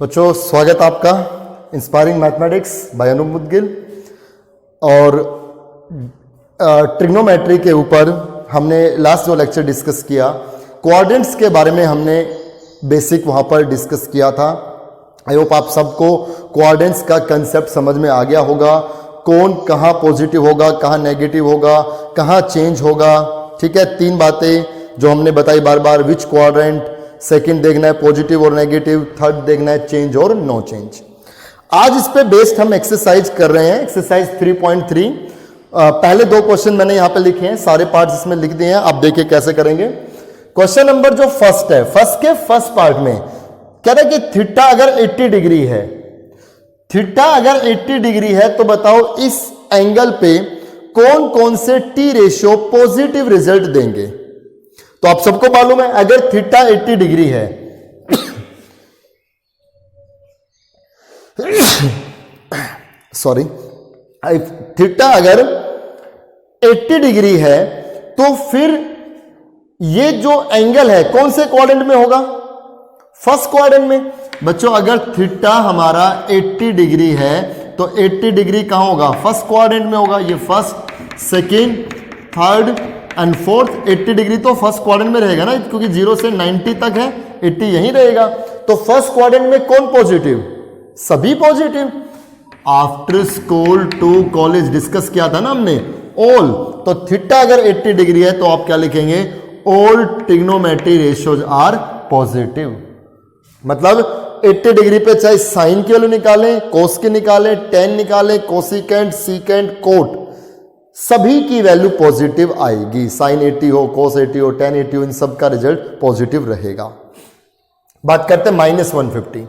बच्चों स्वागत आपका inspiring mathematics by Anoop Mudgil. और ट्रिग्नोमेट्री के ऊपर हमने लास्ट जो लेक्चर डिस्कस किया, क्वाड्रेंट्स के बारे में हमने बेसिक वहाँ पर डिस्कस किया था। आई होप आप सबको क्वाड्रेंट्स का कंसेप्ट समझ में आ गया होगा। कौन कहाँ पॉजिटिव होगा, कहाँ नेगेटिव होगा, कहाँ चेंज होगा। ठीक है, तीन बातें जो हमने बताई बार बार, विच क्वाड्रेंट, सेकंड देखना है पॉजिटिव और नेगेटिव, थर्ड देखना है चेंज और नो चेंज। आज इस पे बेस्ड हम एक्सरसाइज कर रहे हैं, एक्सरसाइज 3.3। पहले दो क्वेश्चन मैंने यहां पे लिखे हैं, सारे पार्ट्स इसमें लिख दिए हैं। आप देखिए कैसे करेंगे। क्वेश्चन नंबर जो फर्स्ट है, फर्स्ट के फर्स्ट पार्ट में कह रहा है कि थीटा अगर 80 डिग्री है, थीटा अगर 80 डिग्री है तो बताओ इस एंगल पे कौन कौन से टी रेशियो पॉजिटिव रिजल्ट देंगे। तो आप सबको मालूम है अगर थीटा 80 डिग्री है सॉरी, थीटा अगर 80 डिग्री है तो फिर ये जो एंगल है कौन से क्वाड्रेंट में होगा? फर्स्ट क्वाड्रेंट में। बच्चों अगर थीटा हमारा 80 डिग्री है तो 80 डिग्री कहां होगा? फर्स्ट क्वाड्रेंट में होगा। ये first, second, third and fourth. 80 degree तो फर्स्ट क्वाड्रेंट में रहेगा ना, क्योंकि 0 से 90 तक है, 80 यहीं रहेगा। तो फर्स्ट क्वाड्रेंट में कौन पॉजिटिव? सभी positive. After school to college discuss किया था ना हमने, ऑल। तो थीटा अगर 80 डिग्री है तो आप क्या लिखेंगे? All trigonometry ratios are positive. मतलब 80 डिग्री पे चाहे साइन की वैल्यू निकालें, कोस की निकालें, टेन निकालें, कोसिकेंट, सीकेंट, कोट, सभी की वैल्यू पॉजिटिव आएगी। साइन 80 हो, कोस 80 हो, टेन 80 हो, इन सब का रिजल्ट पॉजिटिव रहेगा। बात करते हैं -150।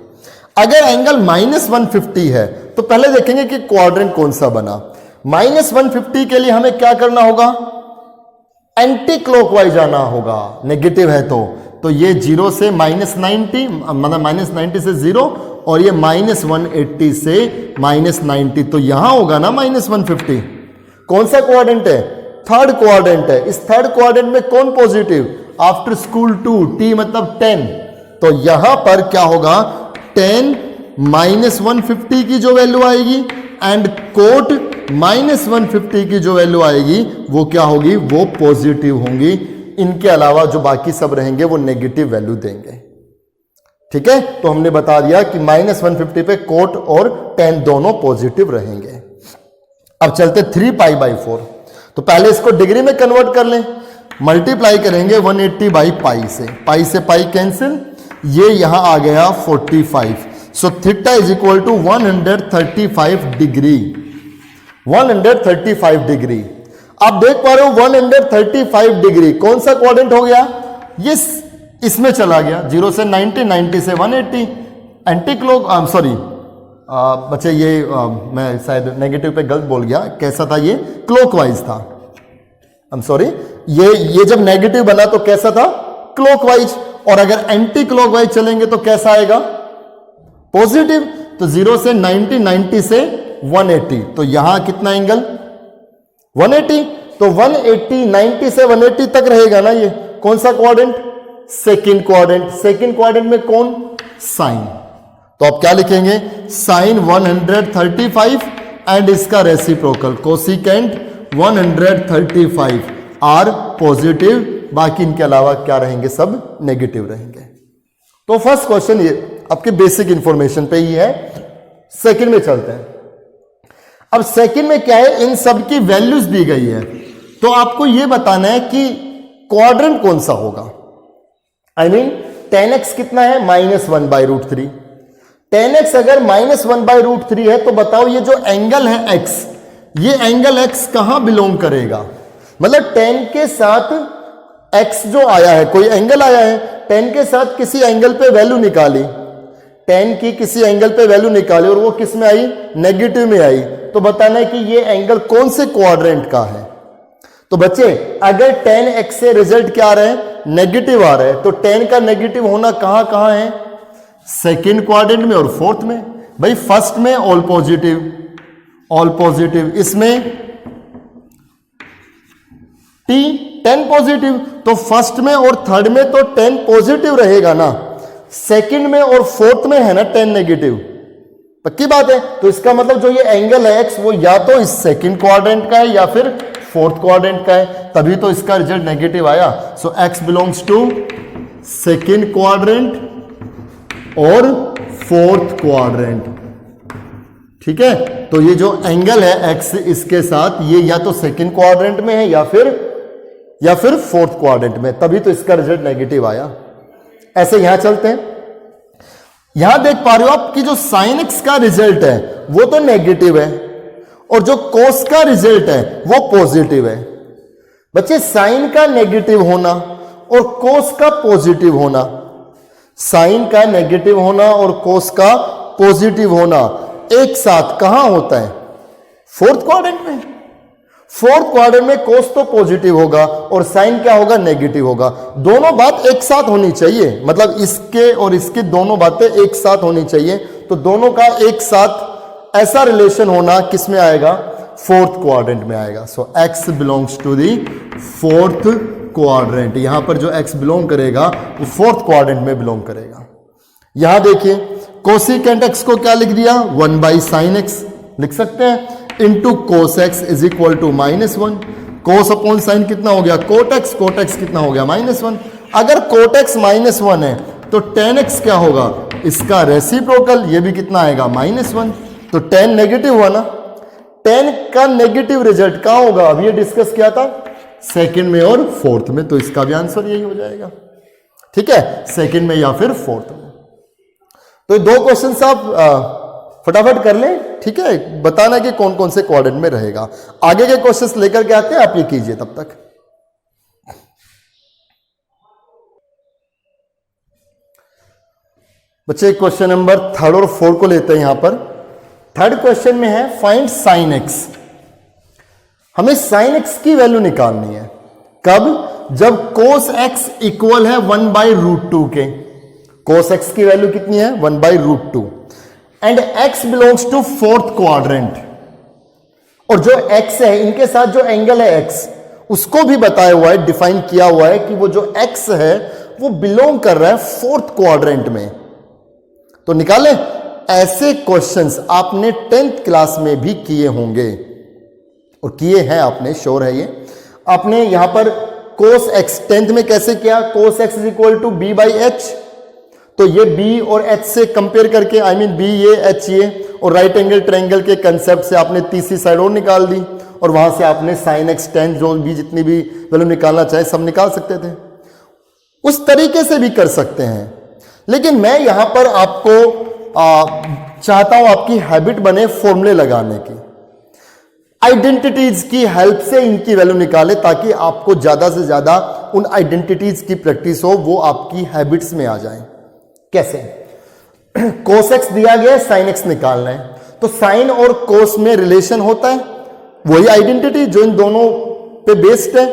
अगर एंगल -150 है तो पहले देखेंगे कि क्वाड्रेंट कौन सा बना। -150 के लिए हमें क्या करना होगा? एंटी क्लॉकवाइज जाना होगा। नेगेटिव है तो ये 0 से -90, मतलब -90 से 0, और ये -180 से -90, तो यहां होगा ना -150। कौन सा क्वाड्रेंट है? थर्ड क्वाड्रेंट है। इस थर्ड क्वाड्रेंट में कौन पॉजिटिव? आफ्टर स्कूल 2, टी मतलब 10। तो यहां पर क्या होगा? 10 -150 की जो वैल्यू आएगी एंड कोट -150 की जो वैल्यू आएगी वो क्या होगी? वो पॉजिटिव होंगी। इनके अलावा जो बाकी सब रहेंगे वो नेगेटिव वैल्यू देंगे। ठीक है, तो हमने बता दिया कि -150 पे कोट और 10 दोनों पॉजिटिव रहेंगे। अब चलते 3π/4। तो पहले इसको डिग्री में कन्वर्ट कर लें, मल्टीप्लाई करेंगे 180/π से पाई कैंसिल, ये यहां आ गया 45। So theta is equal to 135 degree. 135 degree. आप देख पा रहे हो 135 डिग्री कौन सा क्वाड्रेंट हो गया? ये इसमें चला गया। 0 से 90, 90 से 180। एंटी क्लॉक, सॉरी बच्चे, ये मैं शायद नेगेटिव पे गलत बोल गया। कैसा था ये? क्लॉकवाइज था। आई एम सॉरी, ये जब नेगेटिव बना तो कैसा था? क्लॉकवाइज। और अगर एंटी क्लॉकवाइज चलेंगे तो कैसा आएगा? पॉजिटिव। तो 0 से 90, 90 से 180, तो यहां कितना एंगल? 180। तो 180, 90 से 180 तक रहेगा ना ये। कौन सा quadrant? Second quadrant. Second quadrant में कौन? साइन। तो आप क्या लिखेंगे? साइन 135 एंड इसका रेसिप्रोकल कोसिकेंट 135 आर पॉजिटिव। बाकी इनके अलावा क्या रहेंगे? सब नेगेटिव रहेंगे। तो फर्स्ट क्वेश्चन ये आपके बेसिक इंफॉर्मेशन पे ही है। सेकंड में चलते हैं। अब सेकंड में क्या है? इन सब की वैल्यूज दी गई है, तो आपको यह बताना है कि क्वाड्रेंट कौन सा होगा। आई मीन 10x कितना है? -1/√3। 10x अगर -1/√3 है तो बताओ ये जो एंगल है x, ये एंगल x कहां बिलोंग करेगा? मतलब 10 के साथ x जो आया है, कोई एंगल आया है, 10 के साथ किसी एंगल पे वैल्यू निकाली, 10 की किसी एंगल पे वैल्यू निकाली और वो किस में आई? नेगेटिव में आई। तो बताना है कि ये एंगल कौन से क्वाड्रेंट का है। तो बच्चे अगर 10x से रिजल्ट क्या आ रहा है? नेगेटिव आ रहा है, तो 10 का नेगेटिव होना कहां कहां है? सेकेंड क्वाड्रेंट में और फोर्थ में। भाई फर्स्ट में ऑल पॉजिटिव, ऑल पॉजिटिव, इसमें टी 10 पॉजिटिव। तो फर्स्ट में और थर्ड में तो 10 पॉजिटिव रहेगा ना। सेकंड में और फोर्थ में है ना टेन नेगेटिव, पक्की बात है। तो इसका मतलब जो ये एंगल है एक्स वो या तो इस सेकंड क्वाड्रेंट का है या फिर फोर्थ क्वाड्रेंट का है, तभी तो इसका रिजल्ट नेगेटिव आया। So x belongs to second quadrant और फोर्थ क्वाड्रेंट, ठीक है। तो ये जो एंगल है एक्स इसके साथ ये या तो सेकंड क्वाड्रेंट में है या फिर फोर्थ क्वाड्रेंट में, तभी तो इसका रिजल्ट नेगेटिव आया। ऐसे यहां चलते हैं, यहां देख पा रहे हो आप कि जो साइन एक्स का रिजल्ट है वो तो नेगेटिव है और जो कोस का रिजल्ट है वो पॉजिटिव है। बच्चे साइन का नेगेटिव होना और कोस का पॉजिटिव होना, साइन का नेगेटिव होना और कोस का पॉजिटिव होना एक साथ कहां होता है? फोर्थ क्वाड्रेंट में। फोर्थ क्वाड्रेंट में कोस तो पॉजिटिव होगा और साइन क्या होगा? नेगेटिव होगा। दोनों बात एक साथ होनी चाहिए, मतलब इसके और इसके दोनों बातें एक साथ होनी चाहिए। तो दोनों का एक साथ ऐसा रिलेशन होना किस में आएगा? फोर्थ क्वाड्रेंट में आएगा। So x belongs to the fourth quadrant. यहां पर जो एक्स बिलोंग करेगा वो फोर्थ क्वाड्रेंट में बिलोंग करेगा। यहां देखिए कोसिकेंट एक्स को क्या लिख दिया? 1 बाई साइन एक्स लिख सकते हैं, into cos x is equal to -1। Cos upon sine कितना हो गया? Cot x. कोट एक्स कितना हो गया? -1। अगर कोट एक्स -1 है तो tan एक्स क्या होगा? इसका रेसिप्रोकल, ये भी कितना आएगा? -1। तो tan नेगेटिव हुआ ना। tan का नेगेटिव रिजल्ट कहां होगा? अभी ये डिस्कस किया था सेकंड में और फोर्थ में, तो इसका भी आंसर यही हो जाएगा, ठीक है, सेकंड में या फिर फोर्थ में। तो दो क्वेश्चन आप फटाफट कर लें, ठीक है, बताना कि कौन कौन से क्वाड्रेंट में रहेगा। आगे के क्वेश्चंस लेकर के आते हैं, आप ये कीजिए तब तक। बच्चे क्वेश्चन नंबर 3 और 4 को लेते हैं। यहां पर थर्ड क्वेश्चन में है फाइंड साइन एक्स। हमें साइन एक्स की वैल्यू निकालनी है। कब? जब कोस एक्स इक्वल है 1/√2 के। कोस एक्स की वैल्यू कितनी है? 1/√2 and x belongs to fourth quadrant. और जो x है इनके साथ जो एंगल है x उसको भी बताया हुआ है, डिफाइन किया हुआ है कि वो जो x है वो बिलोंग कर रहा है फोर्थ क्वाड्रेंट में। तो निकालें। ऐसे क्वेश्चंस आपने 10th क्लास में भी किए होंगे और किए हैं आपने, श्योर है ये। आपने यहां पर कोस x 10th में कैसे किया? Cos x is equal to b/h। तो ये b और h से कंपेयर करके, आई मीन b ये h ये, और राइट एंगल ट्रायंगल के कंसेप्ट से आपने तीसरी साइड और निकाल दी और वहां से आपने साइन एक्स tan जो भी जितनी भी वैल्यू निकालना चाहे सब निकाल सकते थे। उस तरीके से भी कर सकते हैं, लेकिन मैं यहां पर आपको चाहता हूं आपकी हैबिट बने फॉर्मूले लगाने की, आइडेंटिटीज की हेल्प से इनकी वैल्यू निकाले ताकि आपको ज्यादा से ज्यादा उन आइडेंटिटीज की प्रैक्टिस हो, वो आपकी हैबिट्स में आ जाए। कैसे? कोस एक्स दिया गया है, साइन एक्स निकालना है, तो साइन और कोस में रिलेशन होता है, वही आइडेंटिटी जो इन दोनों पे बेस्ड है।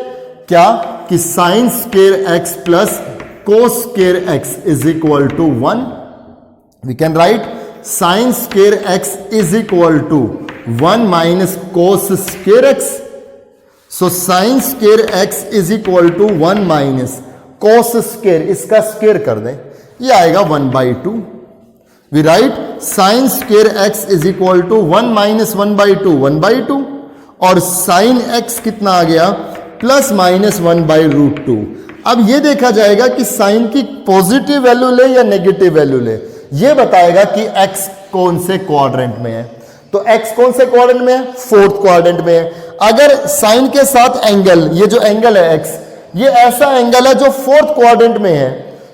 क्या? कि sine square x plus cos square x is equal to 1। We can write sine square x is equal to 1 minus cos square x. So sine square x is equal to 1 minus cos square, इसका square कर दें, ये आएगा 1/2। We write sine square x is equal to 1 minus 1/2 1/2, और साइन एक्स कितना आ गया? Plus minus 1/√2। अब ये देखा जाएगा कि साइन की पॉजिटिव वैल्यू ले या नेगेटिव वैल्यू ले, ये बताएगा कि एक्स कौन से क्वाड्रेंट में है। तो एक्स कौन से क्वाड्रेंट में है? फोर्थ क्वाड्रेंट में है। अगर साइन के साथ एंगल, ये जो एंगल है एक्स, ये ऐसा एंगल है जो फोर्थ क्वाड्रेंट में है,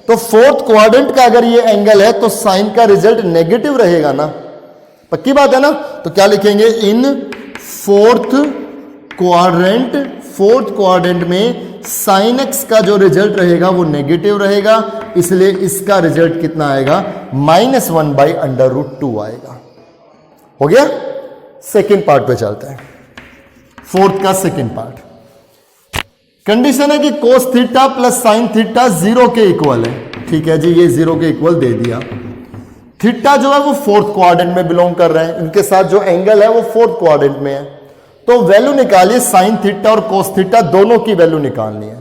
तो फोर्थ क्वाड्रेंट का अगर ये एंगल है तो साइन का रिजल्ट नेगेटिव रहेगा ना, पक्की बात है ना। तो क्या लिखेंगे? इन फोर्थ क्वाड्रेंट में साइन एक्स का जो रिजल्ट रहेगा वो नेगेटिव रहेगा, इसलिए इसका रिजल्ट कितना आएगा? -1/√2 आएगा। हो गया? सेकेंड पार्ट पे चलते हैं, फोर्थ का सेकेंड पार्ट। कंडीशन है कि cos theta plus sine theta 0 के इक्वल है, ठीक है जी, ये 0 के इक्वल दे दिया। थीटा जो है वो फोर्थ क्वाड्रेंट में बिलोंग कर रहे हैं, इनके साथ जो एंगल है वो फोर्थ क्वाड्रेंट में है। तो वैल्यू निकालिए, साइन थीटा और कोस थीटा दोनों की वैल्यू निकालनी है।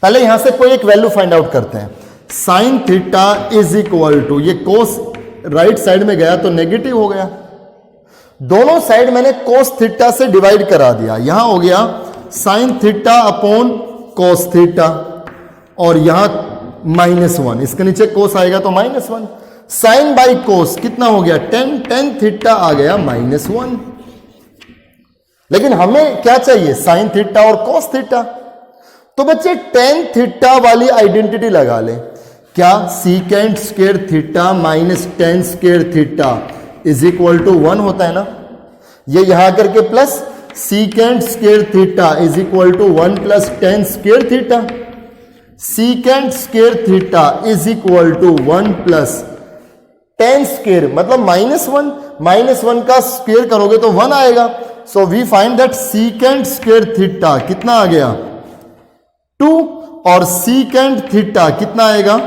पहले यहां से कोई एक वैल्यू फाइंड आउट करते हैं। Sine theta is equal to, ये कोस राइट साइड में गया तो नेगेटिव हो गया, दोनों साइड मैंने कोस थीटा से डिवाइड करा दिया, यहां हो गया sign theta upon cos theta, और यहां -1, इसके नीचे कोस आएगा तो -1, साइन बाई कोस कितना हो गया 10, टेन थीटा आ गया -1। लेकिन हमें क्या चाहिए, साइन थीटा और कोस थीटा। तो बच्चे टेन थीटा वाली आइडेंटिटी लगा लें, क्या secant square theta minus tan square theta is equal to 1 होता है ना, ये यहां करके plus secant square theta is equal to 1 plus tan square theta, secant square theta is equal to 1 plus tan square मतलब -1, -1 का स्क्वायर करोगे तो 1 आएगा। So we find that secant square theta कितना आ गया 2, और सीकेंट थीटा कितना आएगा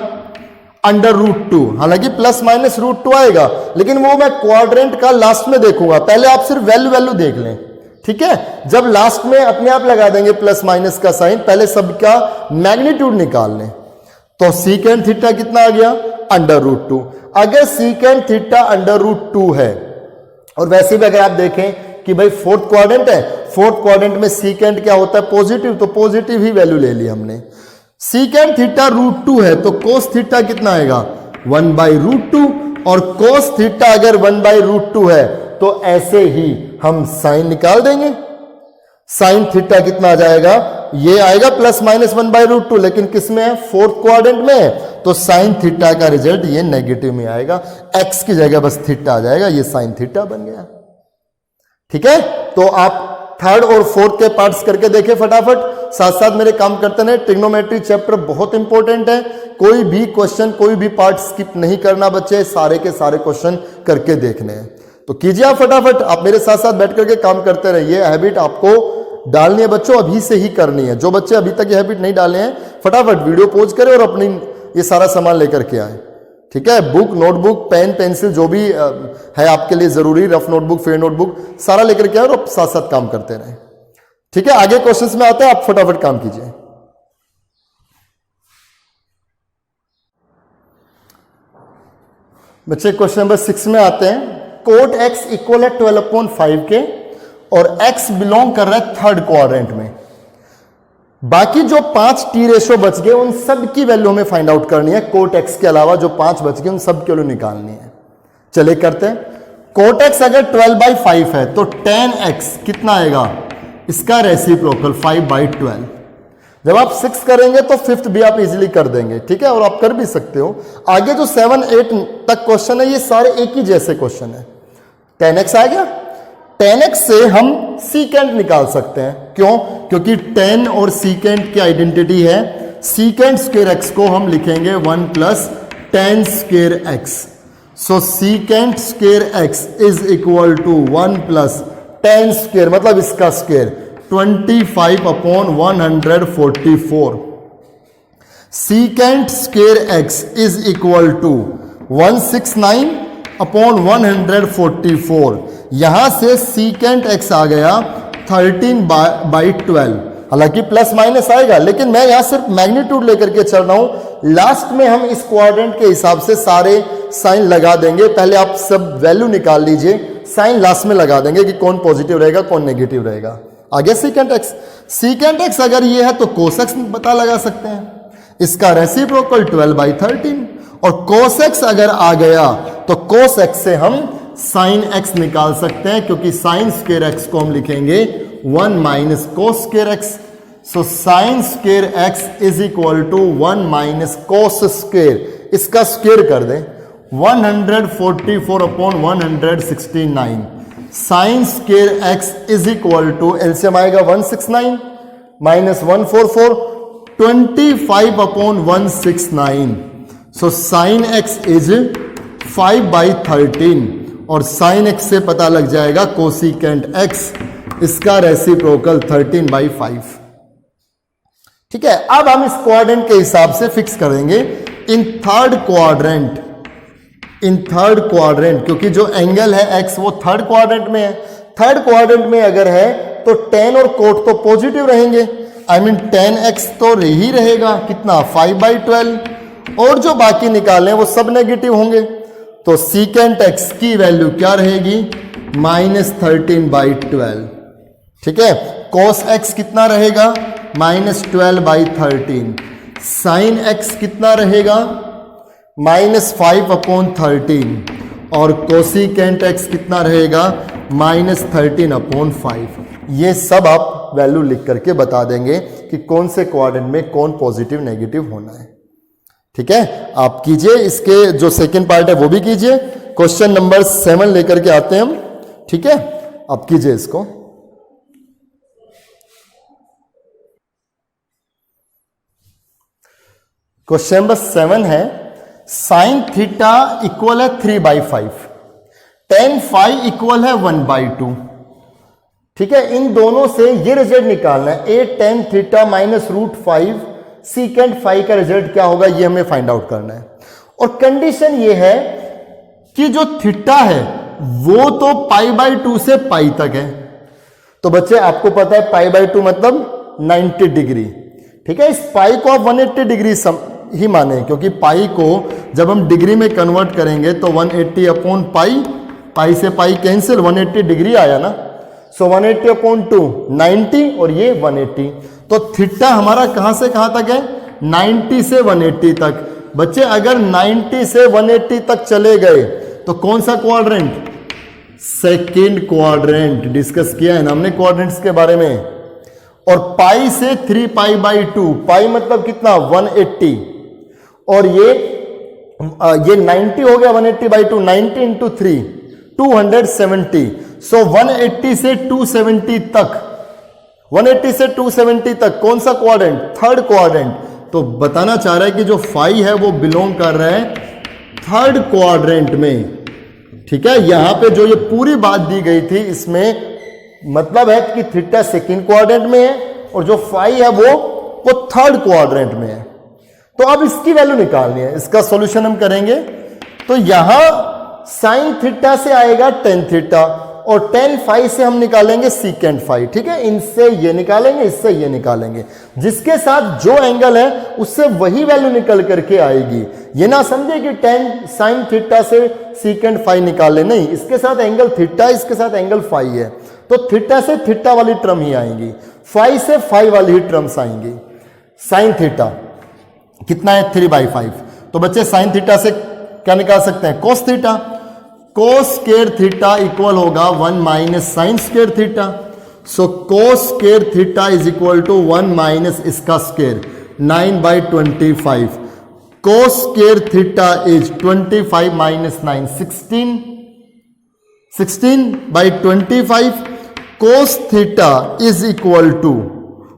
√2, हालांकि प्लस माइनस √2 आएगा, लेकिन वो मैं क्वाड्रेंट का लास्ट में देखूंगा, पहले आप सिर्फ वैल्यू देख लें, ठीक है। जब लास्ट में अपने आप लगा देंगे प्लस माइनस का साइन, पहले सबका मैग्नीट्यूड निकाल लें। तो सीकेंट थीटा कितना आ गया √2। अगर सीकेंट थीटा √2 है, और वैसे भी अगर आप देखें कि भाई फोर्थ क्वाड्रेंट है, फोर्थ क्वाड्रेंट में सीकेंट क्या होता है पॉजिटिव, तो पॉजिटिव ही वैल्यू ले ली हमने। सीकेंट थीटा √2 है तो कोस थीटा कितना आएगा 1/√2, और कोस थीटा अगर 1/√2 है तो ऐसे ही हम साइन निकाल देंगे। साइन थीटा कितना आ जाएगा, ये आएगा प्लस माइनस 1/√2, लेकिन किस में है फोर्थ क्वाड्रेंट में है, तो साइन थीटा का रिजल्ट ये नेगेटिव में आएगा, एक्स की जगह बस थीटा आ जाएगा, ये साइन थीटा बन गया। ठीक है, तो आप थर्ड और फोर्थ के पार्ट्स करके देखें फटाफट, साथ साथ मेरे काम करते रहे। ट्रिग्नोमेट्री चैप्टर बहुत इंपॉर्टेंट है, कोई भी क्वेश्चन कोई भी पार्ट स्किप नहीं करना बच्चे, सारे के सारे क्वेश्चन करके देखने हैं। तो कीजिए आप फटाफट, आप मेरे साथ साथ बैठ करके काम करते रहिए। हैबिट आपको डालनी है बच्चों, अभी से ही करनी है। जो बच्चे अभी तक ये हैबिट नहीं डाले हैं फटाफट वीडियो पॉज करें और अपनी ये सारा सामान लेकर के आए। ठीक है, बुक, नोटबुक, पेन, पेंसिल जो भी है आपके लिए जरूरी, रफ नोटबुक, फेयर नोटबुक सारा लेकर के आए और साथ साथ काम करते रहें। ठीक है, आगे क्वेश्चंस में आते हैं, आप फटाफट काम कीजिए। बच्चे क्वेश्चन नंबर 6 में आते हैं। कोट x इक्वल है 12/5 के और x बिलोंग कर रहा है थर्ड क्वाड्रेंट में। बाकी जो 5 टी रेशो बच गए उन सब की वैल्यू हमें फाइंड आउट करनी है। कोट x के अलावा जो 5 बच गए उन सब की वैल्यू निकालनी है। चलिए करते हैं। कोट x अगर 12/5 है तो tan x कितना आएगा, इसका रेसिप्रोकल 5/12। जब आप 6 करेंगे तो 5th भी आप इजीली कर देंगे। ठीक है, और आप कर भी सकते हो। आगे जो 7, 8 तक क्वेश्चन है ये सारे एक ही जैसे क्वेश्चन है। tan x आ गया, tan x से हम सीकेंट निकाल सकते हैं। क्यों? क्योंकि tan और सीकेंट की आइडेंटिटी है। सीकेंट स्क्वायर x को हम लिखेंगे 1 plus tan square x। So secant square x is equal to 1 plus tan square मतलब इसका square 25/144। Secant square x is equal to 169/144। यहां से सीकेंट x आ गया 13/12। हालांकि प्लस माइनस आएगा, लेकिन मैं यहां सिर्फ मैग्नीट्यूड लेकर के चल रहा हूं। लास्ट में हम इस क्वाड्रेंट के हिसाब से सारे साइन लगा देंगे। पहले आप सब वैल्यू निकाल लीजिए, साइन लास्ट में लगा देंगे कि कौन पॉजिटिव रहेगा कौन नेगेटिव रहेगा। आगे सीकेंट x, सीकेंट x अगर ये है तो कोस x पता लगा सकते हैं, इसका रेसिप्रोकल 12/13। और कोस x अगर आ गया तो कोस x से हम साइन x निकाल सकते हैं, क्योंकि साइन स्क्वायर x को हम लिखेंगे 1 minus cos square x। So sine square x is equal to 1 minus cos square, इसका स्क्वायर कर दें 144/169। Sine square x is equal to LCM आएगा 169 minus 144 25/169। So sine x is 5/13 और साइन x से पता लग जाएगा कोसिकेंट x, इसका रेसिप्रोकल 13/5। ठीक है, अब हम इस क्वाड्रेंट के हिसाब से फिक्स करेंगे इन थर्ड क्वाड्रेंट, क्योंकि जो एंगल है x वो थर्ड क्वाड्रेंट में है। थर्ड क्वाड्रेंट में अगर है तो tan और कोट तो पॉजिटिव रहेंगे, आई मीन tan x तो ही रहेगा कितना 5/12, और जो बाकी निकाले वो सब नेगेटिव होंगे। तो सीकेंट एक्स की वैल्यू क्या रहेगी, -13/12। ठीक है, कॉस एक्स कितना रहेगा, -12/13। साइन एक्स कितना रहेगा, -5/13। और कोसिकेंट एक्स कितना रहेगा, -13/5। ये सब आप वैल्यू लिख करके बता देंगे कि कौन से क्वाड्रेंट में कौन पॉजिटिव नेगेटिव होना है। ठीक है, आप कीजिए, इसके जो सेकंड पार्ट है वो भी कीजिए। क्वेश्चन नंबर 7 लेकर के आते हैं हम। ठीक है, आप कीजिए इसको। क्वेश्चन नंबर 7 है साइन थीटा इक्वल है 3/5, tan फाई इक्वल है 1/2। ठीक है, इन दोनों से ये रिजल्ट निकालना है, a tan theta -√5 secant phi का रिजल्ट क्या होगा, ये हमें फाइंड आउट करना है। और कंडीशन ये है कि जो थीटा है वो तो π/2 से पाई तक है। तो बच्चे आपको पता है π/2 मतलब 90 डिग्री। ठीक है, इस पाई को आप 180 डिग्री ही माने, क्योंकि पाई को जब हम डिग्री में कन्वर्ट करेंगे तो 180/पाई, पाई से पाई कैंसिल, 180 डिग्री आया ना। सो 180/2 90 और ये 180। तो थीटा हमारा कहां से कहां तक है, 90 से 180 तक। बच्चे अगर 90 से 180 तक चले गए तो कौन सा क्वाड्रेंट, सेकंड क्वाड्रेंट। डिस्कस किया है ना हमने क्वाड्रेंट्स के बारे में। और पाई से 3π/2, पाई मतलब कितना 180, और ये 90 हो गया 180/2, 90 × 3 270। सो 180 से 270 तक, 180 से 270 तक कौन सा क्वाड्रेंट, थर्ड क्वाड्रेंट। तो बताना चाह रहा है कि जो फाई है वो बिलोंग कर रहा है थर्ड क्वाड्रेंट में। ठीक है, यहां पे जो ये पूरी बात दी गई थी इसमें मतलब है कि थीटा सेकंड क्वाड्रेंट में है और जो फाई है वो थर्ड क्वाड्रेंट में है। तो अब इसकी वैल्यू निकालनी है, इसका सॉल्यूशन हम करेंगे। तो यहां साइन थीटा से आएगा टेन थीटा और टेन फाई से हम निकालेंगे सीकेंट फाई। ठीक है, इनसे ये निकालेंगे, इससे ये निकालेंगे, जिसके साथ जो एंगल है उससे वही वैल्यू निकल करके आएगी। ये ना समझे कि टेन साइन थीटा से सीकेंट फाई निकाले, नहीं, इसके साथ एंगल थीटा, इसके साथ एंगल फाई है। तो थीटा से थीटा वाली टर्म ही आएंगी, फाई से फाई वाली ही टर्म्स आएंगी। साइन थीटा कितना है 3/5। तो बच्चे साइन थीटा से क्या निकाल सकते हैं, cos theta. Cos square theta equal होगा 1 - sine square theta. So cos square theta is equal to 1 - इसका square 9/25। Cos square theta is 25 - 9 16, 16/25। Cos theta is equal to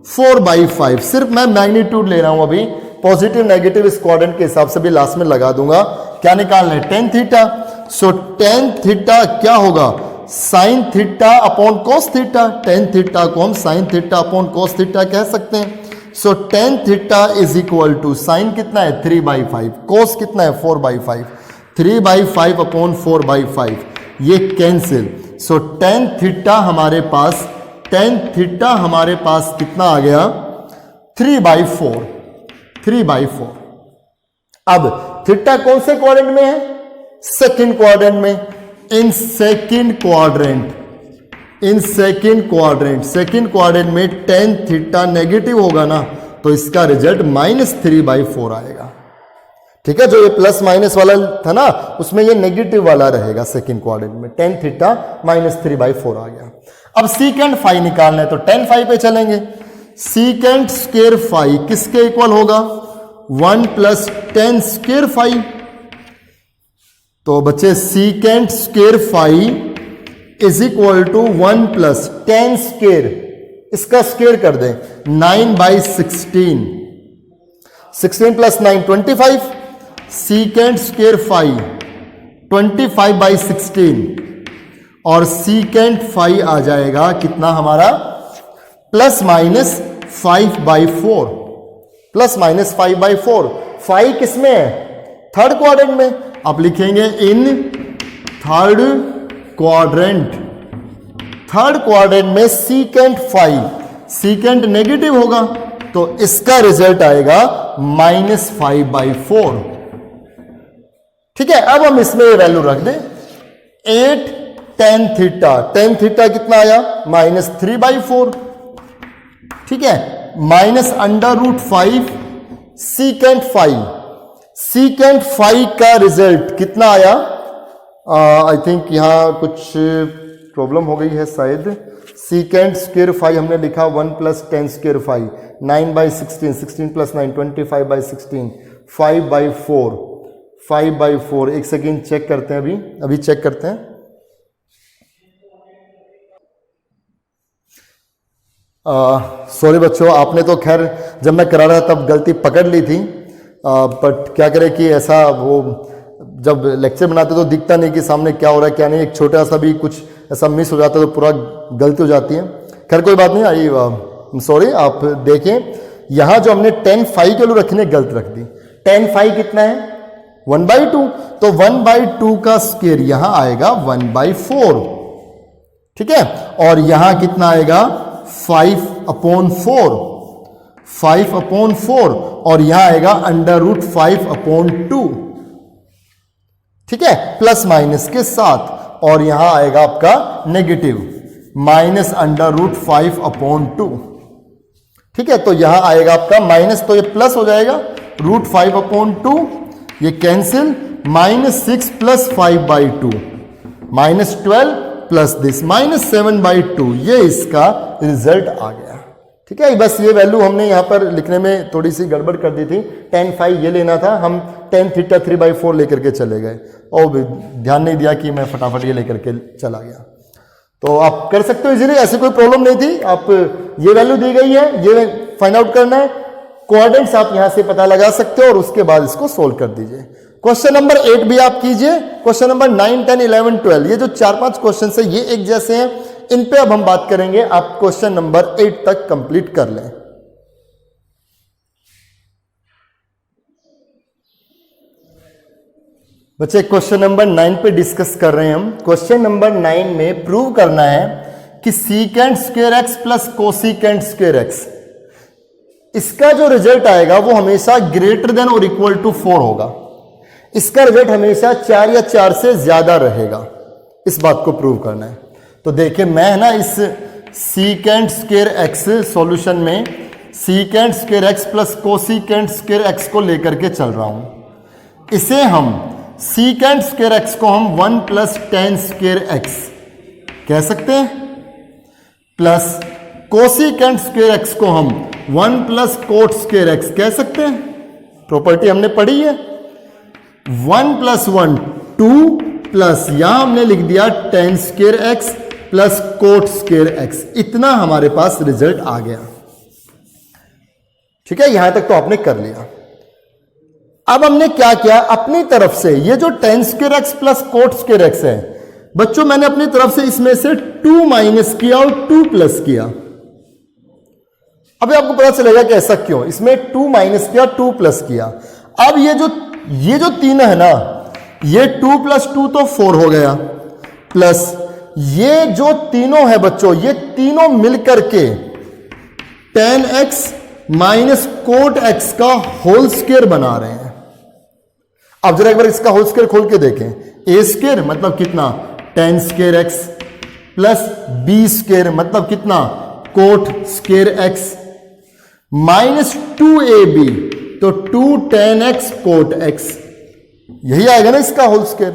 4/5। सिर्फ मैं मैग्नीट्यूड ले रहा हूं अभी, पॉजिटिव नेगेटिव इस क्वाड्रेंट के हिसाब से भी लास्ट में लगा दूंगा। क्या निकालना है, tan theta. So tan theta क्या होगा, sine theta upon cos theta. Tan theta को हम sine theta upon cos theta कह सकते हैं। So tan theta is equal to sine कितना है 3/5, कोस कितना है 4/5, 3/5 अपॉन 4/5 ये कैंसिल। सो टेन थीटा हमारे पास, टेन थीटा हमारे पास कितना आ गया 3/4, 3/4। अब थीटा कौन से क्वाड्रेंट में है, सेकंड क्वाड्रेंट में। In second quadrant, in second quadrant, second quadrant में टेन थीटा नेगेटिव होगा ना, तो इसका रिजल्ट -3/4 आएगा। ठीक है, जो ये प्लस माइनस वाला था ना उसमें ये नेगेटिव वाला रहेगा सेकंड क्वाड्रेंट में। टेन थीटा -3/4 आ गया। अब सीकेंट फाई निकालना है तो टेन फाई पे चलेंगे। सीकेंट स्क्वायर फाई किसके इक्वल होगा, 1 + टेन स्क्वायर फाई। तो बच्चे secant square phi is equal to 1 + tan square, इसका स्क्वायर कर दें 9/16, 16 + 9 25। सीकेंट स्क्वायर फाई 25/16 और सीकेंट फाई आ जाएगा कितना हमारा ±5/4, ±5/4। फाई किसमें है, थर्ड क्वाड्रेंट में। आप लिखेंगे in third quadrant, third quadrant में सीकेंट फाई, सीकेंट नेगेटिव होगा तो इसका रिजल्ट आएगा -5/4। ठीक है, अब हम इसमें ये वैल्यू रख दें 8 tan थीटा। tan थीटा कितना आया? -3/4। ठीक है, -√5 secant फाई। secant फाई का रिजल्ट कितना आया? आई थिंक यहां कुछ प्रॉब्लम हो गई है शायद। secant स्क्वायर फाई हमने लिखा 1 + tan स्क्वायर फाई, 9/16, 16 + 9 25/16, 5/4, 5/4। एक सेकेंड चेक करते हैं, अभी चेक करते हैं। सॉरी बच्चों, आपने तो खैर जब मैं करा रहा था तब गलती पकड़ ली थी, बट क्या करें कि ऐसा वो जब लेक्चर बनाते तो दिखता नहीं कि सामने क्या हो रहा है क्या नहीं। एक छोटा सा भी कुछ ऐसा मिस हो जाता है तो पूरा गलती हो जाती है। खैर कोई बात नहीं, आई सॉरी। आप देखें यहां जो हमने tan फाई के लिए रखने गलत रख दी। tan फाई कितना है? 1/2। तो 1/2 का स्क्वायर यहां आएगा 1/4। ठीक है, और यहां कितना आएगा? 5/4, 5/4, और यहां आएगा √5/2। ठीक है, प्लस माइनस के साथ, और यहां आएगा आपका नेगेटिव -√5/2। ठीक है, तो यहां आएगा आपका माइनस, तो ये प्लस हो जाएगा √5/2, ये कैंसिल, -6 + 5/2, -12 प्लस दिस -7/2। ये इसका रिजल्ट आ गया। ठीक है, बस ये वैल्यू हमने यहां पर लिखने में थोड़ी सी गड़बड़ कर दी थी। tan फाई ये लेना था, हम tan थीटा 3/4 लेकर के चले गए और ध्यान नहीं दिया कि मैं फटाफट ये लेकर के चला गया। तो आप कर सकते हो इजीली, ऐसी कोई प्रॉब्लम नहीं थी। आप ये वैल्यू दी गई है, ये फाइंड आउट करना है। कोऑर्डिनेट्स आप यहां से पता लगा सकते हो और उसके बाद इसको सोल्व कर दीजिए। क्वेश्चन नंबर 8 भी आप कीजिए। क्वेश्चन नंबर 9, 10, 11, 12, ये जो 4-5 क्वेश्चन है ये एक जैसे हैं, इन पे अब हम बात करेंगे। आप क्वेश्चन नंबर 8 तक कंप्लीट कर लें। बच्चे क्वेश्चन नंबर 9 पे डिस्कस कर रहे हैं हम। क्वेश्चन नंबर 9 में प्रूव करना है कि secant square x plus cosecant square x, इसका जो रिजल्ट आएगा वो हमेशा ग्रेटर देन और इक्वल टू 4 होगा। इसका रिजल्ट हमेशा 4 या 4 से ज्यादा रहेगा। इस बात को प्रूव करना है। तो देखिए मैं ना इस secant स्क्वायर x सॉल्यूशन में secant square x plus cosecant square x को लेकर के चल रहा हूं। इसे हम secant स्क्वायर x को हम 1 + tan स्क्वायर x कह सकते हैं, प्लस कोसिकेंट स्क्वायर x को हम 1 + cot स्क्वायर x कह सकते हैं। प्रॉपर्टी हमने पढ़ी है। 1 + 1 2, प्लस यहां हमने लिख दिया tan square x plus cot square x। इतना हमारे पास रिजल्ट आ गया। ठीक है, यहां तक तो आपने कर लिया। अब हमने क्या किया अपनी तरफ से, ये जो tan square x plus cot square x है बच्चों, मैंने अपनी तरफ से इसमें से 2 माइनस किया और 2 प्लस किया। अभी आपको पता चलेगा कि ऐसा क्यों। इसमें 2 माइनस किया, 2 प्लस किया। अब ये जो तीनों है ना, ये 2 + 2 तो 4 हो गया, प्लस ये जो तीनों है बच्चों, ये तीनों मिलकर के tan x minus cot x का होल स्क्वायर बना रहे हैं। अब जरा एक बार इसका होल स्क्वायर खोल के देखें। a स्क्वायर मतलब कितना? tan square x plus b square मतलब कितना? cot square x minus 2ab तो 2 tan x cot x, यही आएगा ना इसका होल स्क्वायर।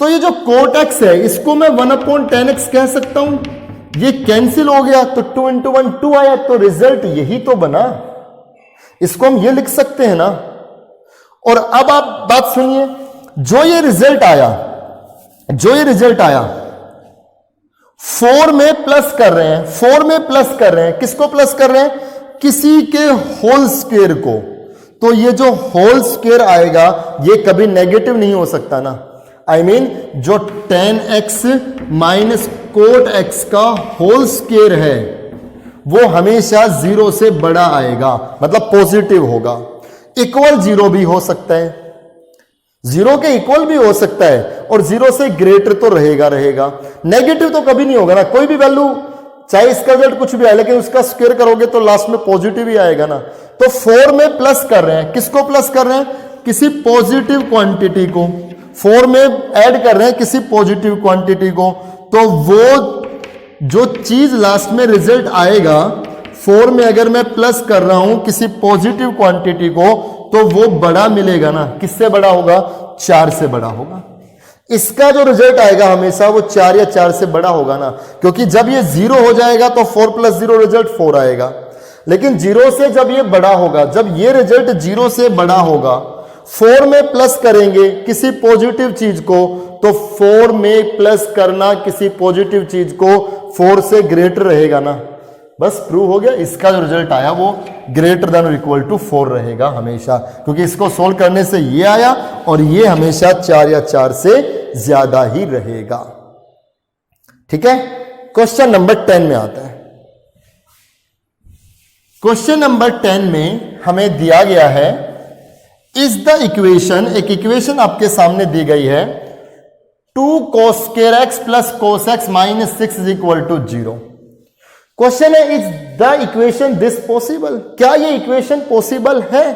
तो ये जो cot x है इसको मैं 1/tan x कह सकता हूं। ये कैंसिल हो गया तो 2 × 1 2 आया, तो रिजल्ट यही तो बना। इसको हम ये लिख सकते हैं ना। और अब आप बात सुनिए, जो ये रिजल्ट आया 4 में प्लस कर रहे हैं, 4 में प्लस कर रहे हैं। किसको प्लस कर रहे हैं? किसी के होल स्क्वायर को। तो ये जो होल स्क्वायर आएगा ये कभी नेगेटिव नहीं हो सकता ना। आई मीन जो tan x minus cot x का होल स्क्वायर है वो हमेशा 0 से बड़ा आएगा, मतलब पॉजिटिव होगा। इक्वल 0 भी हो सकता है, 0 के इक्वल भी हो सकता है, और 0 से ग्रेटर तो रहेगा। नेगेटिव तो कभी नहीं होगा ना। कोई भी वैल्यू, चाहे इसका रिजल्ट कुछ भी आए, लेकिन उसका स्क्वायर करोगे तो लास्ट में पॉजिटिव ही आएगा ना। तो 4 में प्लस कर रहे हैं, किसको प्लस कर रहे हैं? किसी पॉजिटिव क्वांटिटी को 4 में ऐड कर रहे हैं, किसी पॉजिटिव क्वांटिटी को। तो वो जो चीज लास्ट में रिजल्ट आएगा 4 में अगर मैं प्लस कर रहा हूं किसी पॉजिटिव क्वांटिटी को, तो वो बड़ा मिलेगा ना। किससे बड़ा होगा? 4 से बड़ा होगा। इसका जो रिजल्ट आएगा हमेशा वो 4 या 4 से बड़ा होगा ना, क्योंकि जब ये 0 हो जाएगा तो 4 + 0 रिजल्ट 4 आएगा। लेकिन 0 से जब ये बड़ा होगा, जब ये रिजल्ट 0 से बड़ा होगा, 4 में प्लस करेंगे किसी पॉजिटिव चीज को, तो 4 में प्लस करना किसी पॉजिटिव चीज को 4 से ग्रेटर रहेगा ना। बस प्रूव हो गया। इसका जो रिजल्ट आया वो ग्रेटर देन और इक्वल टू 4 रहेगा हमेशा, क्योंकि इसको सोल्व करने से ये आया और ये हमेशा 4 या 4 से ज्यादा ही रहेगा। ठीक है, क्वेश्चन नंबर 10 में आता है। क्वेश्चन नंबर 10 में हमें दिया गया है इज द इक्वेशन, एक इक्वेशन आपके सामने दी गई है 2 cos square x plus cos x minus 6 is equal to 0। Question है is the equation this possible, क्या ये इक्वेशन पॉसिबल है?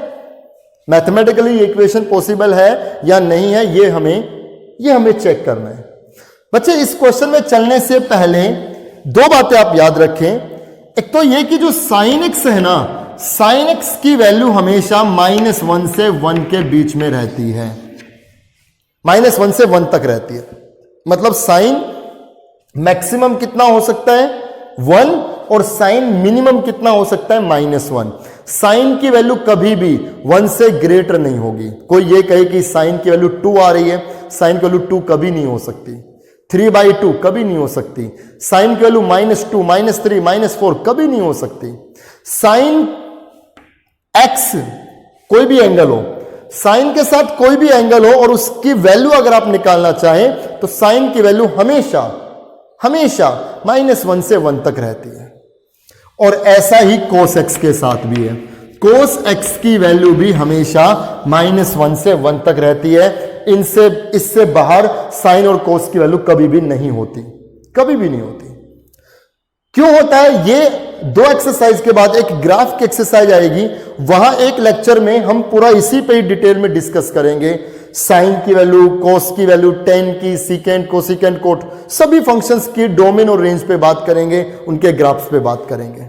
मैथमेटिकली ये इक्वेशन पॉसिबल है या नहीं है, ये हमें चेक करना है। बच्चे इस क्वेश्चन में चलने से पहले 2 बातें आप याद रखें। एक तो ये कि जो sin x है ना, sin x की वैल्यू हमेशा -1 से 1 के बीच में रहती है, -1 से 1 तक रहती है। मतलब साइन मैक्सिमम कितना हो सकता है? 1, और साइन मिनिमम कितना हो सकता है? -1। साइन की वैल्यू कभी भी 1 से ग्रेटर नहीं होगी। कोई ये कहे कि साइन की वैल्यू 2 आ रही है, साइन की वैल्यू 2 कभी नहीं हो सकती। 3/2 कभी नहीं हो सकती। साइन की वैल्यू -2, -3, -4 कभी नहीं हो सकती। साइन x कोई भी एंगल हो, साइन के साथ कोई भी एंगल हो और उसकी वैल्यू अगर आप निकालना चाहें तो साइन की वैल्यू हमेशा -1 से 1 तक रहती है। और ऐसा ही cos x के साथ भी है। cos x की वैल्यू भी हमेशा -1 से 1 तक रहती है। इससे बाहर साइन और cos की वैल्यू कभी भी नहीं होती, कभी भी नहीं होती। क्यों होता है? ये 2 एक्सरसाइज के बाद एक ग्राफ की एक्सरसाइज आएगी, वहां एक लेक्चर में हम पूरा इसी पे ही डिटेल में डिस्कस करेंगे। साइन की वैल्यू, कोस की वैल्यू, टेन की, सीकेंट, कोसिकेंट, कोट, सभी फंक्शंस की डोमेन और रेंज पे बात करेंगे, उनके ग्राफ्स पे बात करेंगे।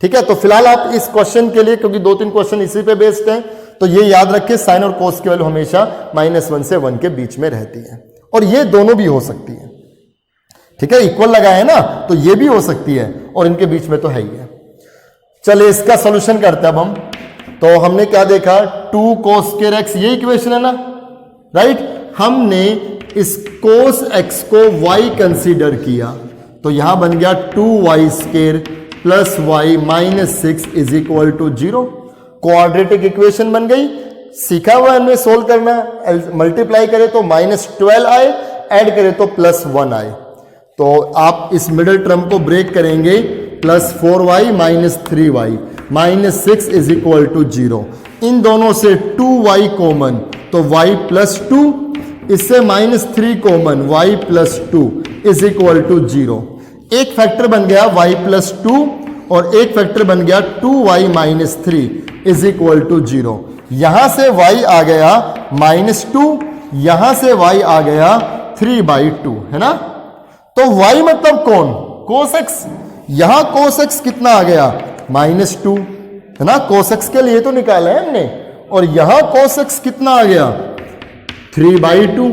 ठीक है, तो फिलहाल आप इस क्वेश्चन के लिए, क्योंकि 2-3 क्वेश्चन इसी पे बेस्ड हैं, तो ये याद रखें साइन और कोस की वैल्यू हमेशा -1 से 1 के बीच में रहती है। और ये दोनों भी हो सकती है। ठीक है, इक्वल लगा है ना, तो ये भी हो सकती है और इनके बीच में तो है ही है। चलिए इसका सॉल्यूशन करते हैं अब हम। तो हमने क्या देखा? 2 cos square x, ये इक्वेशन है ना, राइट। हमने इस cos x को y कंसीडर किया, तो यहां बन गया 2y² + y - 6 = 0। क्वाड्रेटिक इक्वेशन बन गई। सीखा हुआ हमने सोल्व करना, मल्टीप्लाई करें तो -12 आए, ऐड करें तो +1 आए। तो आप इस मिडिल टर्म को ब्रेक करेंगे, +4y - 3y -6 = 0। इन दोनों से 2y कॉमन, तो y + 2, इससे -3 कॉमन, y + 2 = 0। एक फैक्टर बन गया y + 2 और एक फैक्टर बन गया 2y - 3 = 0। यहां से y आ गया -2, यहां से y आ गया 3/2, है ना। तो y मतलब कौन? cos x। यहां cos x कितना आ गया? -2, है ना। cos x के लिए तो निकाला है हमने। और यहां cos x कितना आ गया? 3/2।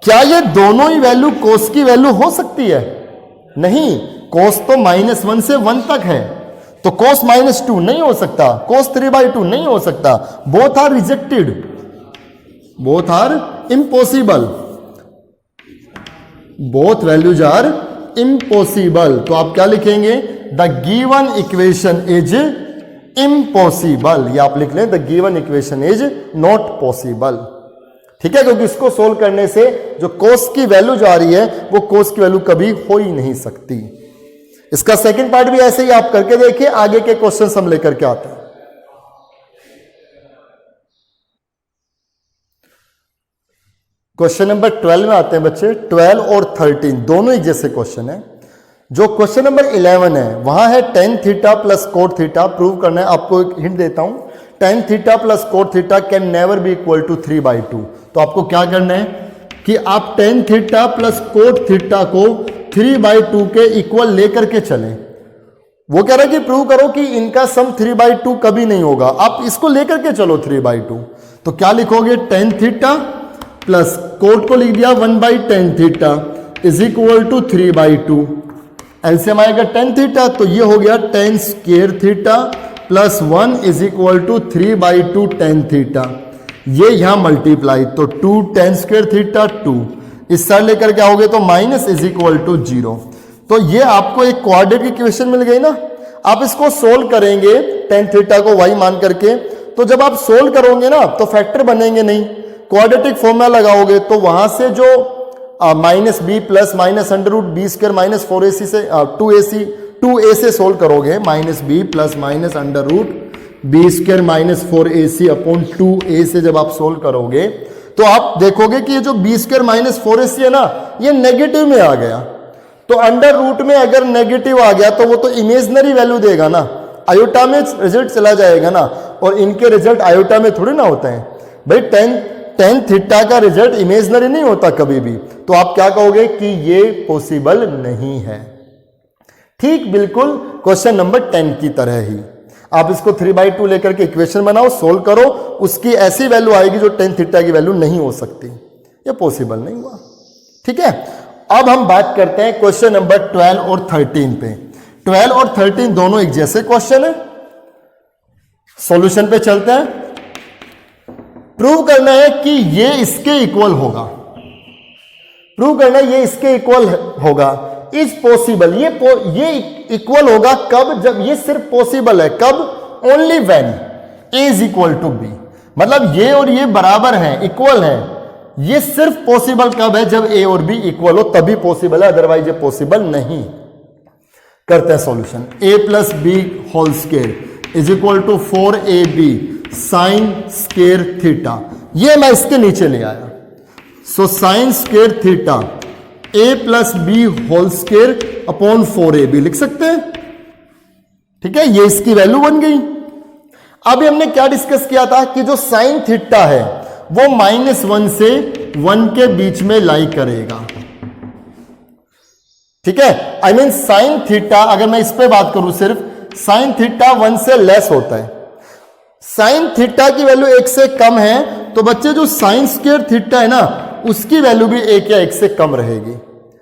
क्या ये दोनों ही वैल्यू cos की वैल्यू हो सकती है? नहीं, cos तो -1 से 1 तक है, तो cos -2 नहीं हो सकता, cos 3/2 नहीं हो सकता। Both are rejected, both are impossible, both values are impossible. तो आप क्या लिखेंगे? The given equation is impossible, या आप लिख लें the given equation is not possible. ठीक है, क्योंकि इसको सोल्व करने से जो cos की वैल्यू जो आ रही है वो cos की वैल्यू कभी हो ही नहीं सकती। इसका सेकंड पार्ट भी ऐसे ही आप करके देखिए, आगे के क्वेश्चन हम लेकर के आते हैं। क्वेश्चन नंबर 12 में आते हैं बच्चे। 12 और 13 दोनों ही जैसे क्वेश्चन है। जो क्वेश्चन नंबर 11 है वहां है tan theta plus cot theta prove करना है। आपको एक हिंट देता हूं, tan theta plus cot theta can never be equal to 3/2। तो आपको क्या करना है कि आप tan theta plus cot theta को 3/2 के इक्वल लेकर के चलें। वो कह रहा है कि प्रूव करो कि इनका सम 3/2 कभी नहीं होगा, आप इसको लेकर के चलो 3/2। तो क्या लिखोगे, tan थीटा प्लस कोट को लिख दिया 1/tan theta is equal to 3/2। LCM आएगा tan थीटा, तो ये हो गया tan square theta plus 1 is equal to 3/2 tan theta. ये यहां मल्टीप्लाई, तो 2 tan स्क्वायर थीटा 2, इस साइड लेकर के आओगे तो माइनस इज इक्वल टू 0। तो ये आपको एक क्वाड्रेटिक इक्वेशन मिल गई ना। आप इसको सोल्व करेंगे tan थीटा को y मान करके, तो जब आप सोल्व करोगे ना तो फैक्टर बनेंगे नहीं, क्वाड्रेटिक फॉर्मूला लगाओगे तो वहां से जो minus b plus minus under root b square minus 4ac से 2a से सोल्व करोगे, minus b plus minus under root b square minus 4ac upon 2a से जब आप सोल्व करोगे तो आप देखोगे कि ये जो बी स्क्वायर माइनस 4ac है ना, ये नेगेटिव में आ गया। तो अंडर रूट में अगर नेगेटिव आ गया तो वो तो इमेजनरी वैल्यू देगा ना, आयोटा में रिजल्ट चला जाएगा ना, और इनके रिजल्ट आयोटा में थोड़ी ना होते हैं भाई। tan थीटा का रिजल्ट इमेजनरी नहीं होता कभी भी। तो आप क्या कहोगे कि ये पॉसिबल नहीं है। ठीक बिल्कुल क्वेश्चन नंबर 10 की तरह ही आप इसको 3/2 लेकर के इक्वेशन बनाओ, सोल्व करो, उसकी ऐसी वैल्यू आएगी जो tan थीटा की वैल्यू नहीं हो सकती। ये पॉसिबल नहीं हुआ। ठीक है, अब हम बात करते हैं क्वेश्चन नंबर 12 और 13 पे। 12 और 13 दोनों एक जैसे क्वेश्चन है। सॉल्यूशन पे चलते हैं। प्रूव करना है कि ये इसके इक्वल होगा, प्रूव करना है ये इसके इक्वल होगा। इज पॉसिबल, ये इक्वल होगा कब, जब ये सिर्फ पॉसिबल है। कब, only when a is equal to b. मतलब ये और ये बराबर हैं, इक्वल हैं। ये सिर्फ पॉसिबल कब है, जब ए और बी इक्वल हो, तभी पॉसिबल है, अदरवाइज ये पॉसिबल नहीं। करते हैं solution. a plus b whole square is equal to 4ab sine square theta. ये मैं इसके नीचे ले आया। सो sine square theta a plus b whole square upon 4ab लिख सकते हैं। ठीक है, ये इसकी वैल्यू बन गई। अभी हमने क्या डिस्कस किया था कि जो साइन थीटा है वो -1 से 1 के बीच में लाई करेगा। ठीक है, आई मीन साइन थीटा, अगर मैं इस पे बात करूं सिर्फ, साइन थीटा 1 से लेस होता है। साइन थीटा की वैल्यू 1 से कम है तो बच्चे जो साइन स्क्वायर थीटा है ना, उसकी वैल्यू भी 1 या 1 से कम रहेगी।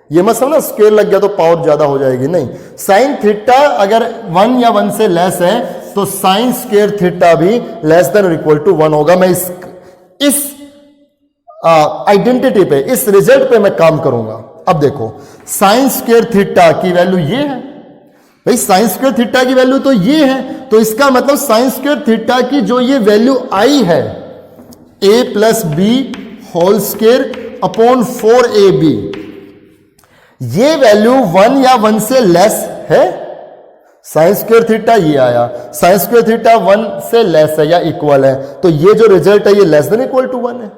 ये मत समझना स्क्वायर लग गया तो पावर ज्यादा हो जाएगी, नहीं। साइन थीटा अगर 1 या 1 से लेस है तो साइन स्क्वायर थीटा भी लेस देन और इक्वल टू 1 होगा। मैं इस आइडेंटिटी पे, इस रिजल्ट पे मैं काम करूंगा। अब देखो, साइन स्क्वायर थीटा की वैल्यू ये है भाई, साइन स्क्वायर थीटा की वैल्यू तो ये है, तो इसका मतलब साइन स्क्वायर थीटा की जो ये वैल्यू आई है, a plus b whole square upon 4ab, ये वैल्यू 1 या 1 से लेस है। साइन स्क्वायर थीटा ये आया, साइन स्क्वायर थीटा 1 से लेस है या इक्वल है, तो ये जो रिजल्ट है ये लेस देन इक्वल टू 1 है।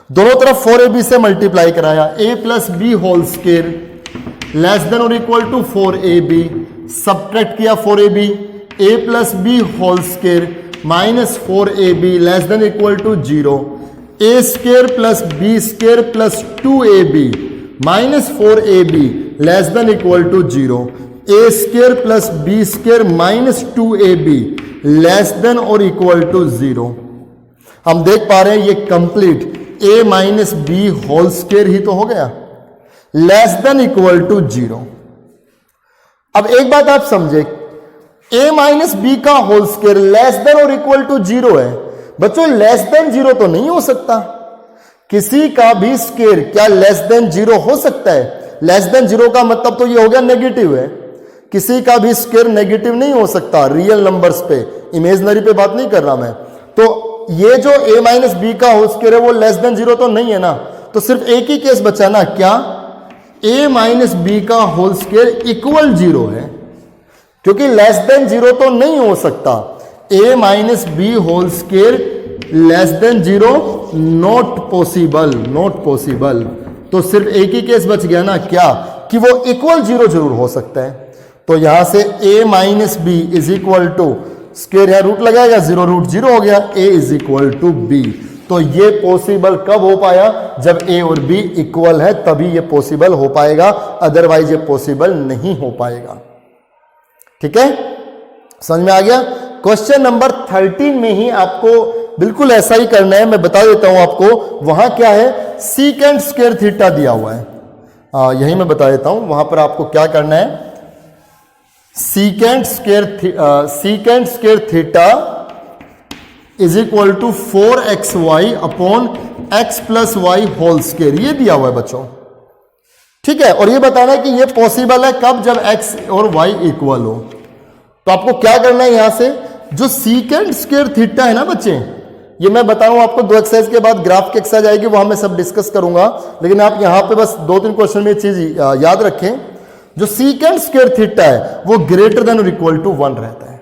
दोनों तरफ 4ab से मल्टीप्लाई कराया, a plus b whole square less than और इक्वल टू 4ab, सब्ट्रैक्ट किया 4ab, a plus b whole square minus 4ab less than equal to 0, a square plus b square plus 2ab minus 4ab less than equal to 0, a square plus b square minus 2ab less than और equal to 0। हम देख पा रहे हैं ये complete a minus b whole square ही तो हो गया, लेस देन इक्वल टू 0। अब एक बात आप समझे, a माइनस बी का होल स्क्वायर लेस देन और इक्वल टू 0 है। बच्चों लेस देन 0 तो नहीं हो सकता, किसी का भी स्क्वायर क्या लेस देन 0 हो सकता है? लेस देन 0 का मतलब तो ये हो गया नेगेटिव है, किसी का भी स्क्वायर नेगेटिव नहीं हो सकता रियल नंबर्स पे, इमेजनरी पे बात नहीं कर रहा मैं। तो ये जो a माइनस बी का होल स्क्वायर है वो लेस देन 0 तो नहीं है ना, तो सिर्फ एक ही केस बचा ना, क्या a माइनस बी का होल स्क्वायर इक्वल 0 है, क्योंकि लेस देन 0 तो नहीं हो सकता। a minus b whole square less than 0 not possible, not possible. तो सिर्फ एक ही केस बच गया ना, क्या कि वो इक्वल 0 जरूर हो सकता है। तो यहां से a minus b is equal to square, यहां रूट लगाएगा 0 रूट 0 हो गया, a is equal to b. तो ये पॉसिबल कब हो पाया? जब a और b इक्वल है तभी ये पॉसिबल हो पाएगा, अदरवाइज ये पॉसिबल नहीं हो पाएगा। ठीक है, समझ में आ गया? क्वेश्चन नंबर 13 में ही आपको बिल्कुल ऐसा ही करना है, मैं बता देता हूं आपको। वहां क्या है, सीकेंट स्क्वायर थीटा दिया हुआ है, यही मैं बता देता हूं। वहां पर आपको क्या करना है, secant square theta is equal to 4xy upon x plus y whole square, ये दिया हुआ है बच्चों। ठीक है, और ये बताना है कि ये पॉसिबल है कब? जब x और y इक्वल हो। तो आपको क्या करना है, यहां से जो सीकेंट स्क्वायर थीटा है ना बच्चे, ये मैं बताऊं आपको 2 एक्सरसाइज के बाद ग्राफ की एक्सरसाइज आएगी, वहां मैं सब डिस्कस करूंगा, लेकिन आप यहां पे बस 2-3 क्वेश्चन में ये चीज याद रखें। जो सीकेंट स्क्वायर थीटा है वो ग्रेटर देन और इक्वल टू 1 रहता है।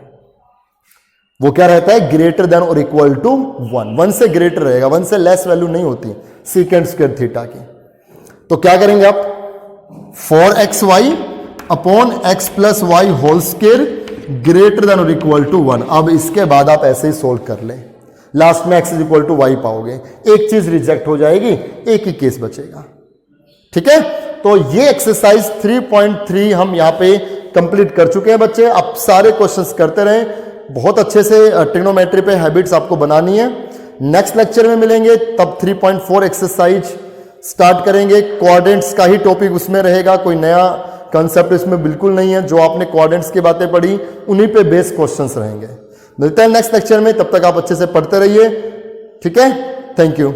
वो क्या रहता है? ग्रेटर देन और इक्वल टू 1। 1 से ग्रेटर रहेगा, 1 से लेस वैल्यू नहीं होती सीकेंट स्क्वायर थीटा की। तो क्या करेंगे आप, 4xy upon x plus y whole square greater than और इक्वल टू 1। अब इसके बाद आप ऐसे ही सोल्व कर लें, लास्ट में x is equal to y पाओगे, एक चीज रिजेक्ट हो जाएगी, एक ही केस बचेगा। ठीक है, तो ये एक्सरसाइज 3.3 हम यहां पे कंप्लीट कर चुके हैं बच्चे। आप सारे क्वेश्चंस करते रहें, बहुत अच्छे से ट्रिग्नोमेट्री पे हैबिट्स आपको बनानी है। नेक्स्ट लेक्चर में मिलेंगे, तब 3.4 एक्सरसाइज स्टार्ट करेंगे। कोऑर्डिनेट्स का ही टॉपिक उसमें रहेगा, कोई नया कंसेप्ट इसमें बिल्कुल नहीं है। जो आपने कोऑर्डिनेट्स की बातें पढ़ी उन्हीं पे बेस क्वेश्चंस रहेंगे। मिलते हैं नेक्स्ट लेक्चर में, तब तक आप अच्छे से पढ़ते रहिए। ठीक है, थैंक यू।